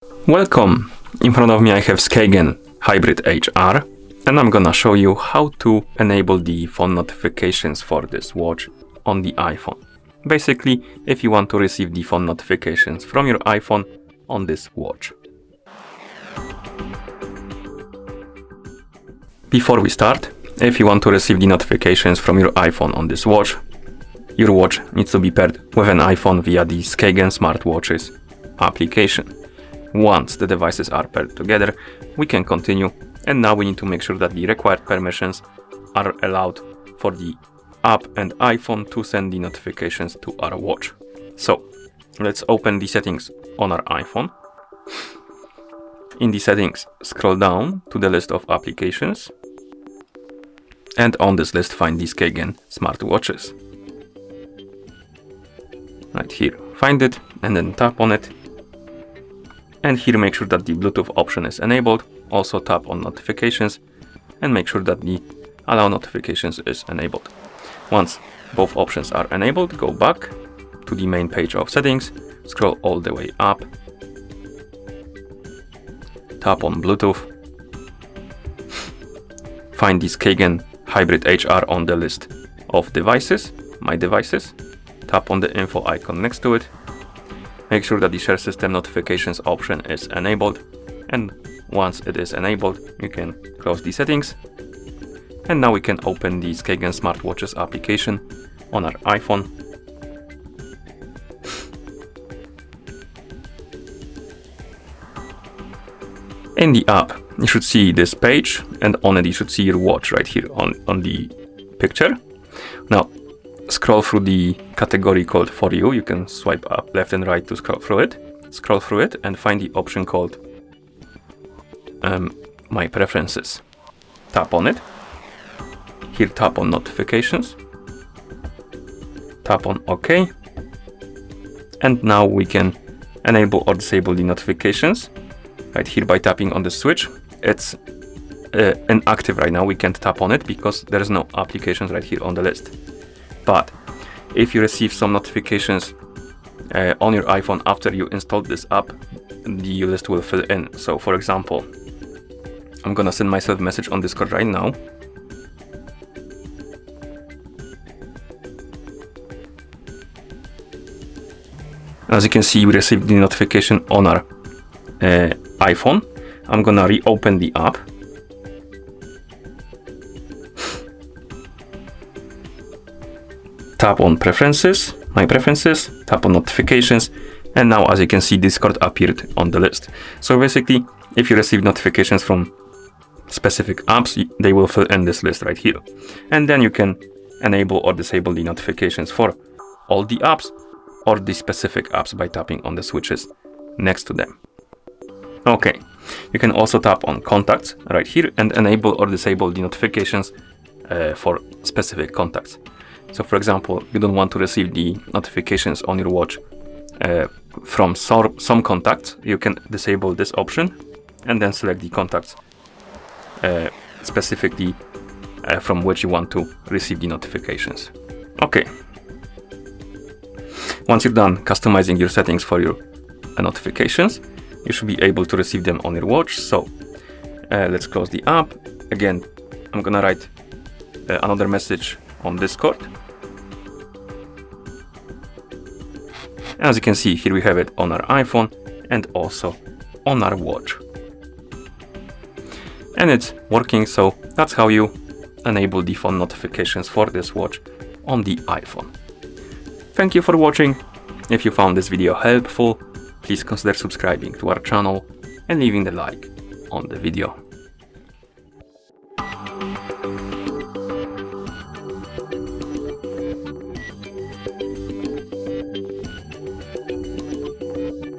Welcome! In front of me I have Skagen Hybrid HR, and I'm gonna show you how to enable the phone notifications for this watch on the iPhone. Basically, if you want to receive the phone notifications from your iPhone on this watch. Before we start, if you want to receive the notifications from your iPhone on this watch, your watch needs to be paired with an iPhone via the Skagen Smartwatches application. Once the devices are paired together, we can continue, and now we need to make sure that the required permissions are allowed for the app and iPhone to send the notifications to our watch. So let's open the settings on our iPhone. In the settings, scroll down to the list of applications, and on this list find the Skagen Smartwatches. Right here, find it and then tap on it. And here make sure that the Bluetooth option is enabled. Also tap on notifications and make sure that the allow notifications is enabled. Once both options are enabled, go back to the main page of settings, scroll all the way up, tap on Bluetooth, find the Skagen Hybrid HR on the list of devices, My Devices, tap on the info icon next to it. Make sure that the share system notifications option is enabled, and once it is enabled, you can close the settings. And now we can open the Skagen Smartwatches application on our iPhone. In the app, you should see this page, and on it you should see your watch right here on the picture. Now, scroll through the category called For You. You can swipe up left and right to scroll through it and find the option called My Preferences. Tap on it. Here tap on Notifications. Tap on OK. And now we can enable or disable the notifications right here by tapping on the switch. It's inactive right now. We can't tap on it because there is no applications right here on the list. But if you receive some notifications on your iPhone after you installed this app, the list will fill in. So for example, I'm gonna send myself a message on Discord right now. As you can see, we received the notification on our iPhone. I'm gonna reopen the app. Tap on Preferences, My Preferences, tap on Notifications, and now as you can see, Discord appeared on the list. So basically, if you receive notifications from specific apps, they will fill in this list right here. And then you can enable or disable the notifications for all the apps or the specific apps by tapping on the switches next to them. Okay, you can also tap on Contacts right here and enable or disable the notifications for specific contacts. So for example, you don't want to receive the notifications on your watch from some contacts, you can disable this option and then select the contacts specifically from which you want to receive the notifications. Okay. Once you're done customizing your settings for your notifications, you should be able to receive them on your watch. So let's close the app. Again, I'm gonna write another message on Discord. As you can see, here we have it on our iPhone and also on our watch. And it's working, so that's how you enable the phone notifications for this watch on the iPhone. Thank you for watching. If you found this video helpful, please consider subscribing to our channel and leaving the like on the video.